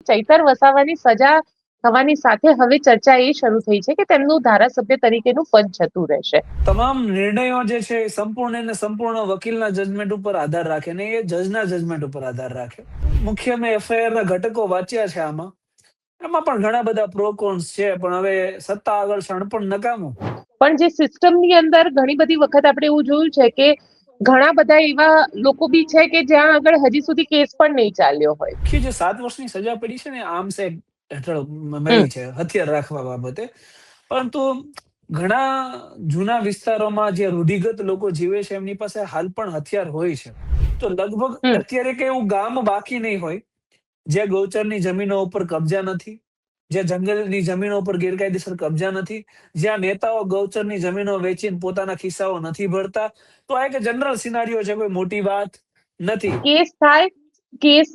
ચૈતર વસાવાની સજા થવાની સાથે હવે ચર્ચા એ શરૂ થઈ છે કે તેમનું ધારાસભ્ય તરીકેનું પદ જતું રહેશે. તમામ નિર્ણયો જે છે એ સંપૂર્ણ વકીલના જજમેન્ટ ઉપર આધાર રાખે ને એ જજના જજમેન્ટ ઉપર આધાર રાખે. મુખ્ય મેં એફઆઈઆર ના ઘટકો વાંચ્યા છે એમાં પણ ઘણા બધા પ્રો કોન્સ છે, પણ હવે સત્તા આગળ શણપણ નકામું. પણ જે સિસ્ટમની અંદર ઘણી બધી વખત આપણે એવું જોયું છે કે ઘણા બધા એવા લોકો બી છે કે જ્યાં આગળ હજી સુધી કેસ પણ નહીં ચાલ્યો હોય. કે જે 7 વર્ષની સજા પડી છે ને આર્મ્સ એક્ટ હેઠળ મળી છે હથિયાર રાખવા બાબતે, પરંતુ ઘણા જૂના વિસ્તારોમાં જે રૂઢિગત લોકો જીવે છે એમની પાસે હાલ પણ હથિયાર હોય છે. તો લગભગ અત્યારે કઈ એવું ગામ બાકી નહીં હોય જે ગૌચરની જમીનો ઉપર કબજા નથી, જે જંગલની જમીનો ઉપર ગેરકાયદેસર કબજા નથી, જ્યાં નેતાઓ ગૌચરની જમીનો વેચીને પોતાના ખિસ્સાઓ નથી ભરતા. તો આ એક જનરલ સિનારીઓ છે, કોઈ મોટી વાત નથી. કેસ થાય, કેસ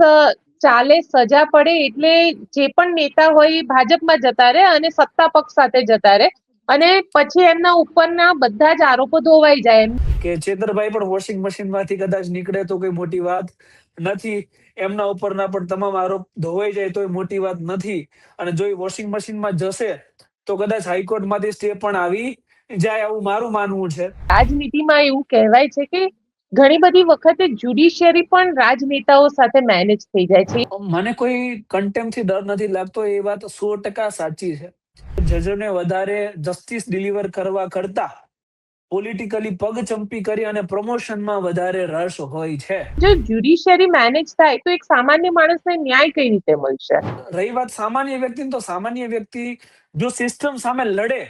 ચાલે, સજા પડે એટલે જે પણ નેતા હોય એ ભાજપમાં જતા રહે અને સત્તા પક્ષ સાથે જતા રહે અને પછી એમના ઉપરના બધા જ આરોપો ધોવાઈ જાય. કે ચેતરભાઈ પણ વોશિંગ મશીનમાંથી કદાચ નીકળે તો કોઈ મોટી વાત નથી, એમના ઉપરના પણ તમામ આરોપ ધોવાઈ જાય તો મોટી વાત નથી. અને જો એ વોશિંગ મશીનમાં જશે તો કદાચ હાઈકોર્ટમાંથી સ્ટે પણ આવી જાય, આવું મારું માનવું છે. રાજનીતિમાં એવું કહેવાય છે કે ઘણી બધી વખતે જ્યુડિશિયરી પણ રાજનેતાઓ સાથે મેનેજ થઈ જાય છે. મને કોઈ કન્ટેમ્પથી ડર નથી લાગતો, એ વાત 100% સાચી છે. જજોને વધારે જસ્ટિસ ડિલિવર કરવા કરતા પોલિટિકલી પગચંપી કરી અને પ્રમોશનમાં વધારે રસ હોય છે. જો જ્યુડિશિયરી મેનેજ થાય તો એક સામાન્ય માણસને ન્યાય કઈ રીતે મળશે? રહી વાત સામાન્ય વ્યક્તિની, તો સામાન્ય વ્યક્તિ જો સિસ્ટમ સામે લડે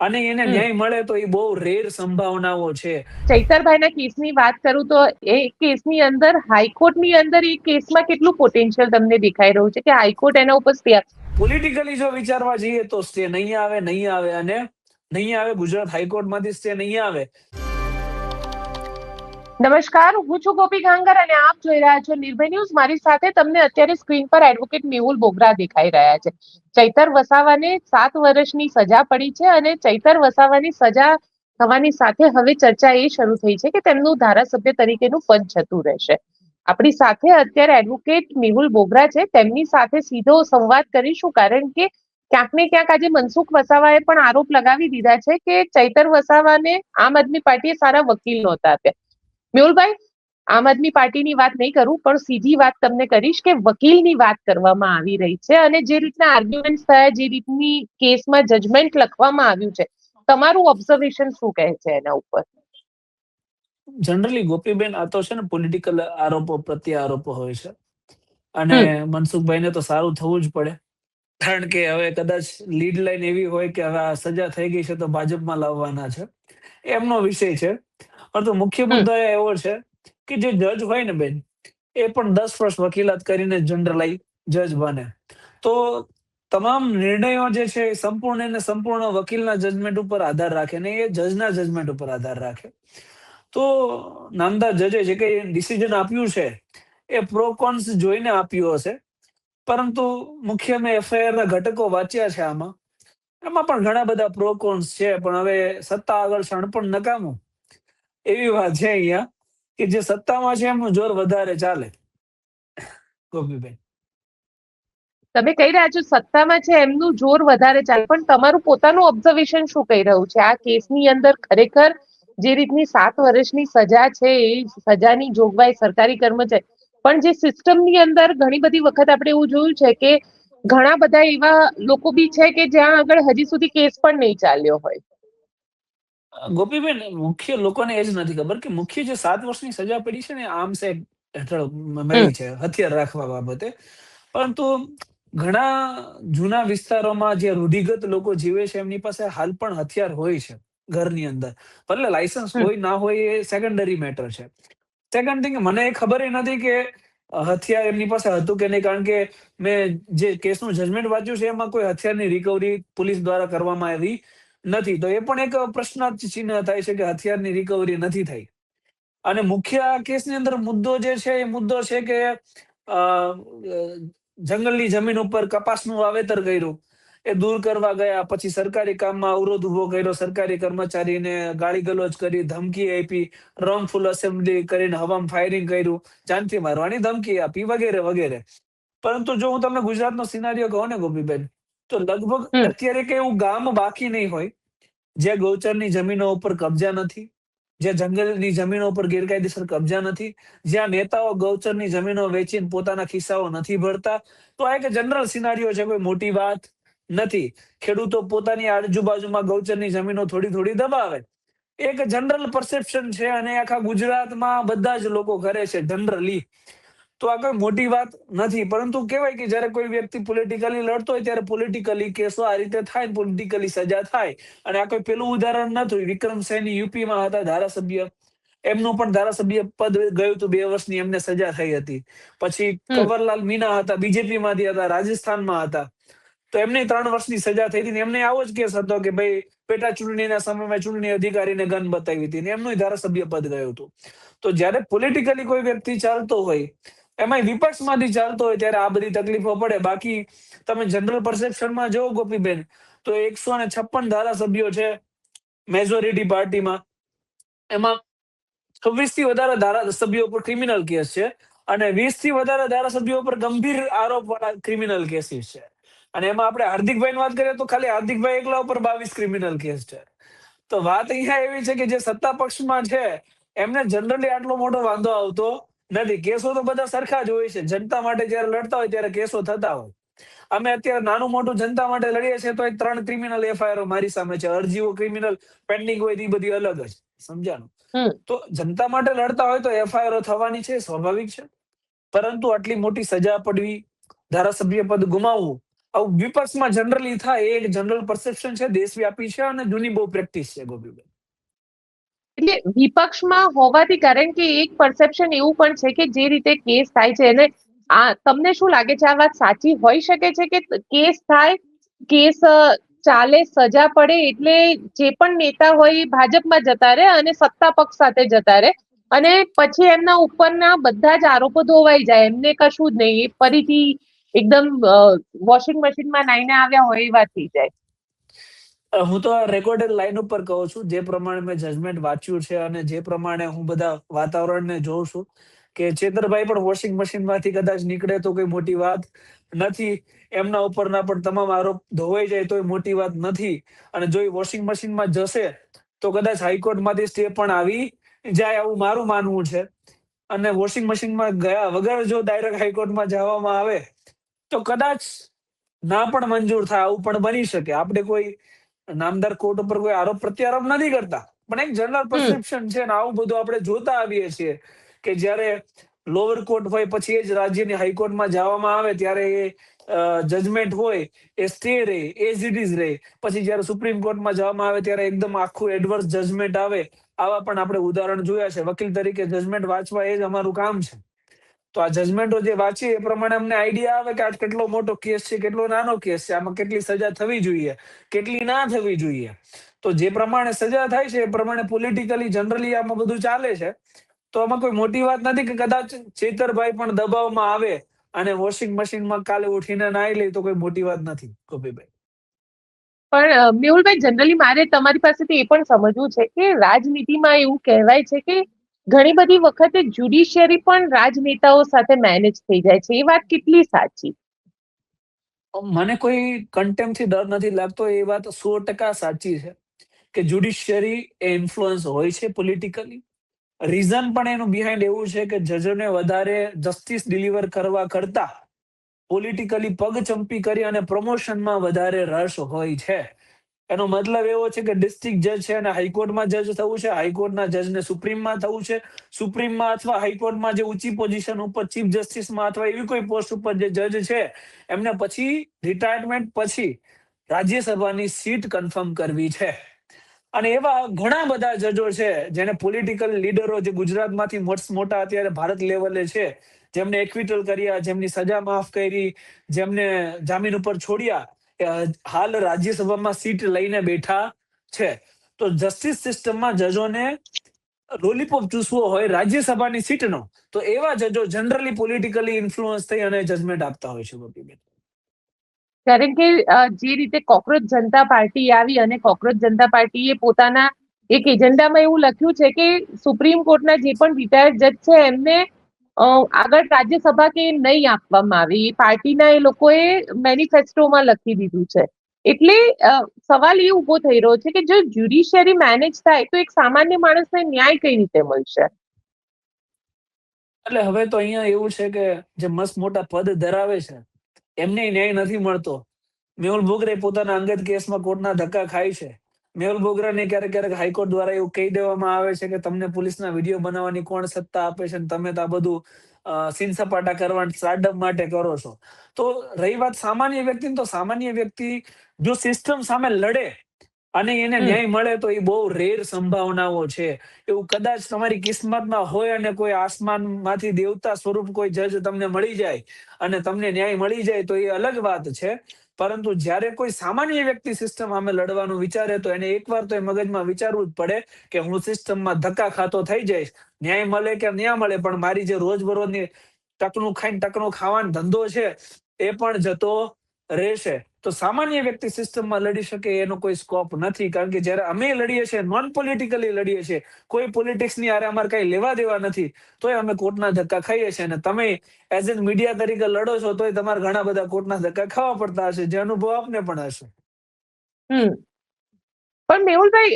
અને એને ન્યાય મળે તો એ બહુ રેર સંભાવનાઓ છે. ચૈતરભાઈના કેસની વાત કરું તો એ કેસની અંદર હાઈકોર્ટની અંદર એ કેસમાં કેટલું પોટેન્શિયલ તમને દેખાઈ રહ્યું છે કે હાઈકોર્ટ એના ઉપર સ્ટે આપે? પોલિટિકલી જો વિચારવા જઈએ તો સ્ટે નહીં આવે અને નહીં આવે. ગુજરાત હાઈકોર્ટમાંથી સ્ટે નહીં આવે. નમસ્કાર, હું છું ગોપી ગાંગર અને આપ જોઈ રહ્યા છો નિર્ભય ન્યૂઝ. મારી સાથે તમને અત્યારે સ્ક્રીન પર એડવોકેટ મેહુલ બોગરા દેખાઈ રહ્યા છે. ચૈતર વસાવાને 7 વર્ષની સજા પડી છે અને ચૈતર વસાવાની સજા થવાની સાથે હવે ચર્ચા એ શરૂ થઈ છે કે તેમનું ધારાસભ્ય તરીકેનું પદ જતું રહેશે. આપણી સાથે અત્યારે એડવોકેટ મેહુલ બોગરા છે, તેમની સાથે સીધો સંવાદ કરીશું, કારણ કે ક્યાંક ને ક્યાંક આજે મનસુખ વસાવાએ પણ આરોપ લગાવી દીધા છે કે ચૈતર વસાવાને આમ આદમી પાર્ટીએ સારા વકીલ નહોતા આપ્યા. મેહુલભાઈ, આમ આદમી પાર્ટીની વાત નહીં કરું પણ સીધી વાત તમને કરીશ કે વકીલની વાત કરવામાં આવી રહી છે અને જે રીતના આર્ગ્યુમેન્ટ થયા, જે રીતની કેસમાં જજમેન્ટ લખવામાં આવ્યું છે, તમારું ઓબ્ઝર્વેશન શું કહે છે એના ઉપર? જનરલી ગોપીબેન, આ તો છે ને પોલિટિકલ આરોપો પ્રત્યે આરોપો હોય છે અને મનસુખભાઈને તો સારું થવું જ પડે, કારણ કે હવે કદાચ લીડ લાઈન એવી હોય કે હવે આ સજા થઈ ગઈ છે તો ભાજપમાં લાવવાના છે, એમનો વિષય છે. પરંતુ મુખ્ય મુદ્દો એવો છે કે જે જજ હોય ને બેન, એ પણ 10 વર્ષ વકીલાત કરીને જનરલાઈ જજ બને. તો તમામ નિર્ણયો જે છે એ સંપૂર્ણ વકીલના જજમેન્ટ ઉપર આધાર રાખે ને એ જજના જજમેન્ટ ઉપર આધાર રાખે. તો નામદાર જજે જે કઈ ડિસિઝન આપ્યું છે એ પ્રો કોન્સ જોઈને આપ્યું હશે, પરંતુ મુખ્ય મેં એફઆઈઆર ના ઘટકો વાંચ્યા છે એમાં પણ ઘણા બધા પ્રો કોન્સ છે, પણ હવે સત્તા આગળ શણપણ નકામું, એવી વાત છે અહીંયા કે જે સત્તામાં છે એમનું જોર વધારે ચાલે. ગોપીબેન, તમે કહી રહ્યા છો સત્તામાં છે એમનું જોર વધારે ચાલે, પણ તમારું પોતાનું ઓબ્ઝર્વેશન શું કહી રહ્યું છે આ કેસની અંદર? ખરેખર જે રીતની 7 વર્ષની સજા છે એ સજાની જોગવાઈ સરકારી કર્મચારી, પણ જે સિસ્ટમની અંદર ઘણી બધી વખત આપણે એવું જોયું છે કે ઘણા બધા એવા લોકો બી છે કે જ્યાં આગળ હજી સુધી કેસ પણ નહીં ચાલ્યો હોય. ગોપીબેન, મુખ્ય લોકોને એ જ નથી ખબર કે મુખ્ય જે 7 વર્ષની સજા પડી છે ને આર્મ્સ એક્ટ હેઠળ મળી છે હથિયાર રાખવા બાબતે, પરંતુ ઘણા જૂના વિસ્તારોમાં જે રૂઢિગત લોકો જીવે છે એમની પાસે હાલ પણ હથિયાર હોય છે ઘરની અંદર. ભલે લાયસન્સ હોય ના હોય એ સેકન્ડરી મેટર છે. સેકન્ડ થિંગ, મને એ ખબર નથી કે હથિયાર એમની પાસે હતું કે નહીં, કારણ કે મેં જે કેસનું જજમેન્ટ વાંચ્યું છે એમાં કોઈ હથિયારની રિકવરી પોલીસ દ્વારા કરવામાં આવી નથી. તો એ પણ એક પ્રશ્નાર્થ ચિહ્ન થાય છે કે હથિયારની રિકવરી નથી થઈ. અને મુખ્ય આ કેસની અંદર મુદ્દો જે છે એ મુદ્દો છે કે જંગલની જમીન ઉપર કપાસનું વાવેતર કર્યું, એ દૂર કરવા ગયા, પછી સરકારી કામમાં અવરોધ ઉભો કર્યો, સરકારી કર્મચારીને ગાળી ગલોચ કરી, ધમકી આપી, રોંગફુલ અસેમ્બલી કરીને હવામાં ફાયરિંગ કર્યું, જાનથી મારવાની ધમકી આપી, વગેરે વગેરે. પરંતુ જો હું તમને ગુજરાતનો સિનારીઓ કહું ને ગોપીબેન, તો લગભગ હમ અત્યારે કઈ એવું ગામ બાકી નહીં હોય જ્યાં ગૌચરની જમીનો ઉપર કબજા નથી, જ્યાં જંગલની જમીનો ઉપર ગેરકાયદેસર કબજા નથી, જ્યાં નેતાઓ ગૌચરની જમીનો વેચીને પોતાના ખિસ્સાઓ નથી ભરતા. તો આ એક જનરલ સિનારીઓ છે, કોઈ મોટી વાત નથી. ખેડૂતો પોતાની આજુબાજુમાં ગૌચરની જમીનો થોડી થોડી દબાવે, એક જનરલ પરસેપ્શન છે અને આખા ગુજરાતમાં બધા જ લોકો કરે છે જનરલી. તો આ કોઈ મોટી વાત નથી, પરંતુ કહેવાય કે જયારે કોઈ વ્યક્તિ પોલિટિકલી લડતો હોય ત્યારે પોલિટિકલી કેસો આ રીતે થાય, પોલિટિકલી સજા થાય. અને આ કોઈ પેલું ઉદાહરણ નથી. વિક્રમ સૈની યુપીમાં હતા ધારાસભ્ય, એમનું પણ ધારાસભ્ય પદ ગયું હતું, 2 વર્ષની એમને સજા થઈ હતી. પછી હમ કંવરલાલ મીના હતા, બીજેપી માંથી હતા, રાજસ્થાનમાં હતા, તો એમને 3 વર્ષની સજા થઈ હતી. એમને આવો જ કેસ હતો કે ભાઈ પેટા ચૂંટણીના સમયમાં ચૂંટણી અધિકારીને ગન બતાવી હતી, એમનું ધારાસભ્ય પદ ગયું હતું. તો જયારે પોલિટિકલી કોઈ વ્યક્તિ ચાલતો હોય, એમાં વિપક્ષમાંથી ચાલતો હોય, ત્યારે આ બધી તકલીફો પડે. બાકી તમે જનરલ પરસેપ્શનમાં જોવો ગોપીબેન, તો 156 ધારાસભ્યો છે મેજોરિટી પાર્ટીમાં, એમાં 26 થી વધારે ધારાસભ્યો પર ક્રિમિનલ કેસ છે અને 20 થી વધારે ધારાસભ્યો પર ગંભીર આરોપ વાળા ક્રિમિનલ કેસીસ છે. અને એમાં આપણે હાર્દિકભાઈ વાત કરીએ તો ખાલી હાર્દિકભાઈ એકલા ઉપર 22 ક્રિમિનલ કેસ છે. તો વાત અહીંયા એવી છે કે જે સત્તા પક્ષમાં છે એમને જનરલી આટલો મોટો વાંધો આવતો નથી. કેસો તો બધા સરખા જ હોય છે. જનતા માટે જયારે લડતા હોય ત્યારે કેસો થતા હોય. અમે અત્યારે નાનું મોટું જનતા માટે લડીએ છીએ તો 3 ક્રિમિનલ એફઆઈઆર મારી સામે છે. અરજીઓ ક્રિમિનલ પેન્ડિંગ હોય એ બધી અલગ જ, સમજાનું. હમ તો જનતા માટે લડતા હોય તો એફઆઈઆર થવાની છે, સ્વાભાવિક છે. પરંતુ આટલી મોટી સજા પડવી, ધારાસભ્ય પદ ગુમાવવું, આવું વિપક્ષમાં જનરલી થાય, એ એક જનરલ પરસેપ્શન છે, દેશવ્યાપી છે અને જૂની બહુ પ્રેક્ટિસ છે ગોપીબેન. એટલે વિપક્ષમાં હોવાથી, કારણ કે એક પરસેપ્શન એવું પણ છે કે જે રીતે કેસ થાય છે અને આ તમને શું લાગે છે, આ વાત સાચી હોઈ શકે છે કે કેસ થાય, કેસ ચાલે, સજા પડે એટલે જે પણ નેતા હોય એ ભાજપમાં જતા રહે અને સત્તા પક્ષ સાથે જતા રહે અને પછી એમના ઉપરના બધા જ આરોપો ધોવાઈ જાય, એમને કશું જ નહીં, એ ફરીથી એકદમ વોશિંગ મશીનમાં નાઈને આવ્યા હોય એ વાત થઈ જાય. હું તો આ રેકોર્ડેડ લાઈન ઉપર કહું છું, જે પ્રમાણે મેં જજમેન્ટ વાંચ્યું છે અને જે પ્રમાણે હું બધા વાતાવરણને જોઉં છું, કે ચેતરભાઈ પણ વોશિંગ મશીનમાંથી કદાચ નીકળે તો કોઈ મોટી વાત નથી. એમના ઉપરના પણ તમામ આરોપ ધોવાઈ જાય તો મોટી વાત નથી. અને જો એ વોશિંગ મશીનમાં જશે તો કદાચ હાઈકોર્ટમાંથી સ્ટે પણ આવી જાય, આવું મારું માનવું છે. અને વોશિંગ મશીનમાં ગયા વગર જો ડાયરેક્ટ હાઈકોર્ટમાં જવામાં આવે તો કદાચ ના પણ મંજૂર થાય, આવું પણ બની શકે. આપણે કોઈ નામદાર કોર્ટ ઉપર કોઈ આરોપ પ્રત્યારોપ નથી કરતા, પણ એક જનરલ હમ પરસેપ્શન છે ને આવું બધું આપણે જોતા આવીએ છીએ કે જ્યારે લોઅર કોર્ટ હોય પછી એ જ રાજ્યની હાઈકોર્ટમાં જવામાં આવે ત્યારે એ જજમેન્ટ હોય એ સ્ટે રહે, એઝ ઇટ ઇઝ રહે. પછી જયારે સુપ્રીમ કોર્ટમાં જવામાં આવે ત્યારે એકદમ આખું એડવર્સ જજમેન્ટ આવે. આવા પણ આપણે ઉદાહરણ જોયા છે. વકીલ તરીકે જજમેન્ટ વાંચવા એ જ અમારું કામ છે. તો આ જજમેન્ટો જે વાંચીએ એ પ્રમાણે અમને આઈડિયા આવે કે આ કેટલો મોટો કેસ છે, કેટલો નાનો કેસ છે, આમાં કેટલી સજા થવી જોઈએ, કેટલી ના થવી જોઈએ. તો જે પ્રમાણે સજા થાય છે એ પ્રમાણે પોલિટિકલી જનરલી આમાં બધું ચાલે છે. તો આમાં કોઈ મોટી વાત નથી કે કદાચ ચેતરભાઈ પણ દબાવમાં આવે અને વોશિંગ મશીનમાં કાલે ઉઠીને નાઈ લે તો કોઈ મોટી વાત નથી ગોપીભાઈ. પણ મેહુલભાઈ, જનરલી મારે તમારી પાસેથી એ પણ સમજવું છે કે રાજનીતિમાં એવું કહેવાય છે કે ઘણી બધી વખતે જ્યુડિશિયરી પણ રાજનેતાઓ સાથે મેનેજ થઈ જાય છે, એ વાત કેટલી સાચી? મને કોઈ કન્ટેમ્પથી ડર નથી લાગતો. એ વાત 100% સાચી છે કે જ્યુડિશિયરી એ ઇન્ફ્લુઅન્સ હોય છે પોલિટિકલી. રીઝન પણ એનું બિહાઇન્ડ એવું છે કે જજોને વધારે જસ્ટિસ ડિલિવર કરવા કરતા પોલિટિકલી પગચંપી કરી અને પ્રમોશનમાં વધારે રસ હોય છે. એનો મતલબ એવો છે કે ડિસ્ટ્રિક્ટ જજ છે અને હાઈકોર્ટમાં જજ થવું છે, હાઈકોર્ટના જજને સુપ્રીમમાં થવું છે, સુપ્રીમમાં અથવા હાઈકોર્ટમાં જે ઊંચી પોઝિશન ઉપર ચીફ જસ્ટિસમાં અથવા એવી કોઈ પોસ્ટ ઉપર જે જજ છે એમને પછી રિટાયરમેન્ટ પછી રાજ્યસભાની સીટ કન્ફર્મ કરવી છે. અને એવા ઘણા બધા જજો છે જેને પોલિટિકલ લીડરો જે ગુજરાતમાંથી મોટા અત્યારે ભારત લેવલે છે, જેમને એક્વિટલ કર્યા, જેમની સજા માફ કરી, જેમને જામીન ઉપર છોડ્યા, હાલ રાજ્યસભામાં સીટ લઈને બેઠા છે. તો જસ્ટિસ સિસ્ટમમાં જજોને લોલીપોપ ચૂસવો હોય રાજ્યસભાની સીટનો, તો એવા જજો જનરલી પોલિટિકલી ઇન્ફ્લુઅન્સ થઈ અને જજમેન્ટ આપતા હોય છે ગોપીબેન. કારણ કે જે રીતે કોકરોચ જનતા પાર્ટી આવી અને કોકરોચ જનતા પાર્ટીએ પોતાના એક એજન્ડામાં એવું લખ્યું છે કે સુપ્રીમ કોર્ટના જે પણ રિટાયર્ડ જજ છે એમને આગળ રાજ્યસભા કે નહીં આપવામાં આવી, એ પાર્ટીના એ લોકોએ મેનિફેસ્ટોમાં લખી દીધું છે. એટલે સવાલ એ ઉભો થઈ રહ્યો છે કે જો જ્યુડિશિયરી મેનેજ થાય તો એક સામાન્ય માણસને ન્યાય કઈ રીતે મળશે? એટલે હવે તો અહીંયા એવું છે કે જે મસ્ત મોટા પદ ધરાવે છે એમને ન્યાય નથી મળતો. મેહુલ બોગરે પોતાના અંગત કેસમાં કોર્ટના ધક્કા ખાય છે. મેહુલ બોગરાને ક્યારેક ક્યારેક હાઈકોર્ટ દ્વારા એવું કહી દેવામાં આવે છે કે તમને પોલીસના વિડીયો બનાવવાની કોણ સત્તા આપે છે, અને તમે તો આ બધું સીન સપાટા કરવા સ્ટાર્ટઅપ માટે કરો છો. તો રહી વાત સામાન્ય વ્યક્તિની, તો સામાન્ય વ્યક્તિ જો સિસ્ટમ સામે લડે અને એને ન્યાય મળે તો એ બહુ રેર સંભાવનાઓ છે. એવું કદાચ તમારી કિસ્મતમાં હોય અને કોઈ આસમાનમાંથી દેવતા સ્વરૂપ કોઈ જજ તમને મળી જાય અને તમને ન્યાય મળી જાય તો એ અલગ વાત છે. પરંતુ જ્યારે કોઈ સામાન્ય વ્યક્તિ સિસ્ટમ સામે લડવાનું વિચારે તો એને એકવાર તો એ મગજમાં વિચારવું જ પડે કે હું સિસ્ટમમાં ધક્કા ખાતો થઈ જઈશ, ન્યાય મળે કે ન્યાય મળે, પણ મારી જે રોજબરોજની ટકનું ખાઈને ટકનું ખાવાનો ધંધો છે એ પણ જતો રહેશે. તો સામાન્ય વ્યક્તિ સિસ્ટમમાં લડી શકે એનો કોઈ સ્કોપ નથી, કારણ કે જ્યારે અમે લડીએ છીએ નોન પોલિટિકલી લડીએ છીએ, કોઈ પોલિટિક્સની હારે અમારે કઈ લેવા દેવા નથી, તોય અમે કોર્ટના ધક્કા ખાઈએ છીએ. અને તમે એઝ એન મીડિયા તરીકે લડો છો તોય તમારે ઘણા બધા કોર્ટના ધક્કા ખાવા પડતા હશે, જે અનુભવ આપને પણ હશે. પણ મેહુલભાઈ,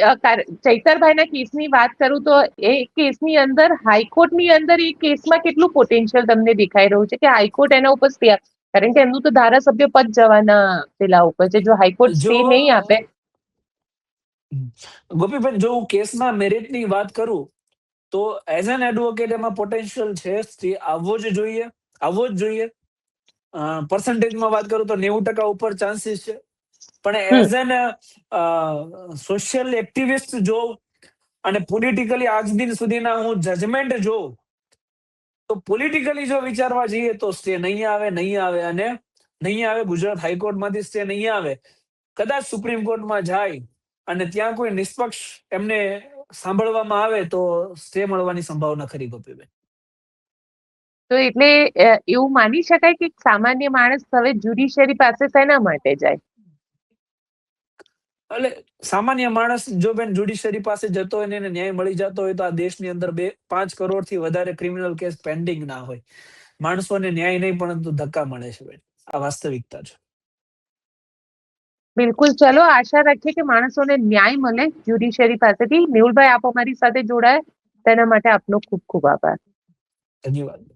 ચૈતરભાઈના કેસની વાત કરું તો એ કેસની અંદર હાઈકોર્ટની અંદર એ કેસમાં કેટલું પોટેન્શિયલ તમને દેખાઈ રહ્યું છે કે હાઈકોર્ટ એના ઉપર સ્ટે, કારણ કે એમનું તો ધારાસભ્ય પદ જવાના પેલા ઉપર છે, જો હાઈકોર્ટ સ્ટે જો નહીં આપે. ગોપીબેન, જો હું કેસના મેરિટની વાત કરું તો એઝ એન એડવોકેટ એમાં પોટેન્શિયલ છે, સ્ટે આવવો જ જોઈએ, આવવો જ જોઈએ. પર્સન્ટેજમાં વાત કરું તો 90% ઉપર ચાન્સીસ છે. પણ એઝ એન સોશિયલ એક્ટિવિસ્ટ જોઉં અને પોલિટિકલી આજ દિન સુધીના હું જજમેન્ટ જોઉં તો પોલિટિકલી જો વિચારવા જઈએ તો સ્ટે નહીં આવે, નહીં આવે અને નહીં આવે. ગુજરાત હાઈકોર્ટમાંથી સ્ટે નહીં આવે. કદાચ સુપ્રીમ કોર્ટમાં જાય અને ત્યાં કોઈ નિષ્પક્ષ એમને સાંભળવામાં આવે તો સ્ટે મળવાની સંભાવના ખરી, ગોપીબેન. તો એટલે એવું માની શકાય કે સામાન્ય માણસ હવે જ્યુડિશિયરી પાસે શેના માટે જાય? એટલે સામાન્ય માણસ જો બેન જ્યુડિશિયરી પાસે જતો હોય ને એને ન્યાય મળી જતો હોય તો આ દેશની અંદર 5 કરોડથી વધારે ક્રિમિનલ કેસ પેન્ડિંગ ના હોય. માણસોને ન્યાય નહીં પરંતુ ધક્કા મળે છે બેન, આ વાસ્તવિકતા છે. બિલકુલ, ચલો આશા રાખીએ કે માણસોને ન્યાય મળે જ્યુડિશિયરી પાસેથી. મેહુલભાઈ, આપ અમારી સાથે જોડાયા તેના માટે આપનો ખૂબ ખૂબ આભાર. ધન્યવાદ.